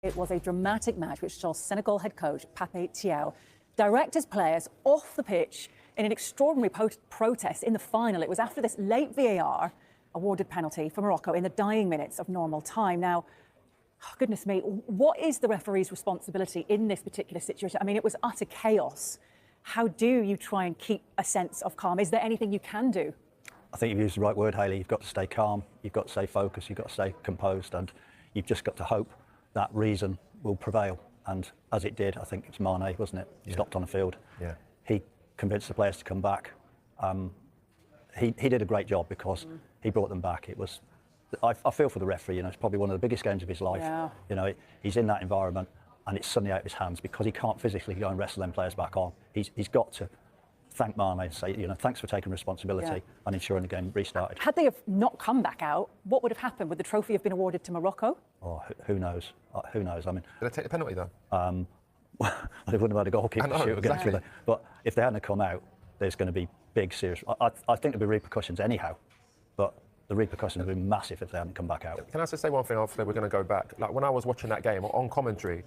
It was a dramatic match which saw Senegal head coach Pape Thiaw direct his players off the pitch in an extraordinary protest in the final. It was after this late VAR awarded penalty for Morocco in the dying minutes of normal time. Now, oh, goodness me, what is the referee's responsibility in this particular situation? I mean, it was utter chaos. How do you try and keep a sense of calm? Is there anything you can do? I think you've used the right word, Hayley. You've got to stay calm, you've got to stay focused, you've got to stay composed, and you've just got to hope that reason will prevail. And as it did, I think it's Mane, wasn't it? Yeah. Stopped on the field. Yeah. He convinced the players to come back. He did a great job because he brought them back. It was, I feel for the referee. You know, it's probably one of the biggest games of his life. Yeah. You know, he's in that environment, and it's suddenly out of his hands because he can't physically go and wrestle them players back on. He's got to thank Mane and say, you know, thanks for taking responsibility and ensuring the game restarted. Had they have not come back out, what would have happened? Would the trophy have been awarded to Morocco? Oh, who knows? Who knows? I mean, did they take the penalty though? Well, they wouldn't have had a goalkeeper to shoot against them. But if they hadn't come out, there's going to be big, serious. I think there'd be repercussions anyhow, but the repercussions would be massive if they hadn't come back out. Can I just say one thing? After we're going to go back. Like when I was watching that game on commentary,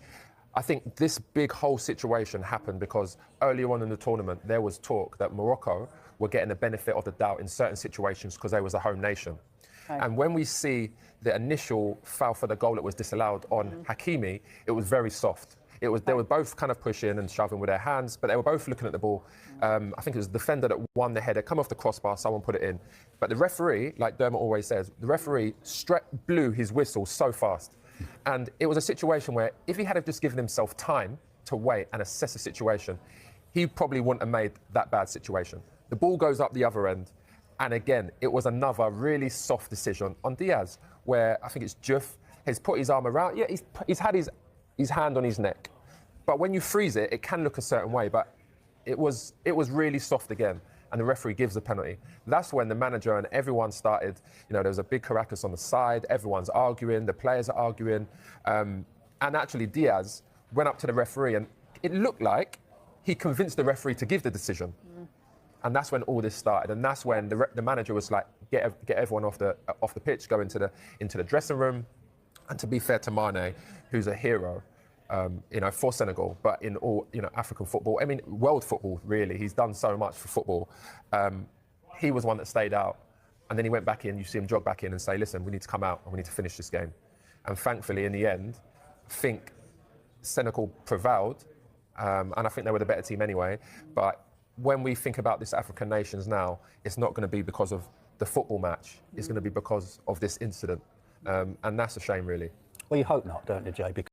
I think this big whole situation happened because earlier on in the tournament, there was talk that Morocco were getting the benefit of the doubt in certain situations because they was a home nation. Okay. And when we see the initial foul for the goal that was disallowed on Hakimi, it was very soft. It was, they were both kind of pushing and shoving with their hands, but they were both looking at the ball. I think it was the defender that won the header, come off the crossbar, someone put it in. But the referee, like Dermot always says, the referee blew his whistle so fast. And it was a situation where if he had just given himself time to wait and assess the situation, he probably wouldn't have made that bad situation. The ball goes up the other end. And again, it was another really soft decision on Diaz, where I think it's Juf, he's put his arm around, yeah, he's had his hand on his neck. But when you freeze it, it can look a certain way, but it was really soft again. And the referee gives the penalty. That's when the manager and everyone started, you know, there was a big caracas on the side, everyone's arguing, the players are arguing. And actually Diaz went up to the referee and it looked like he convinced the referee to give the decision. And that's when all this started. And that's when the manager was like, get everyone off the pitch, go into the dressing room. And to be fair to Mane, who's a hero, you know, for Senegal, but in all, you know, African football, I mean, world football, really. He's done so much for football. He was one that stayed out. And then he went back in, you see him jog back in and say, listen, we need to come out and we need to finish this game. And thankfully, in the end, I think Senegal prevailed. And I think they were the better team anyway. But when we think about this African nations now, it's not going to be because of the football match. It's going to be because of this incident. And that's a shame, really. Well, you hope not, don't you, Jay? Because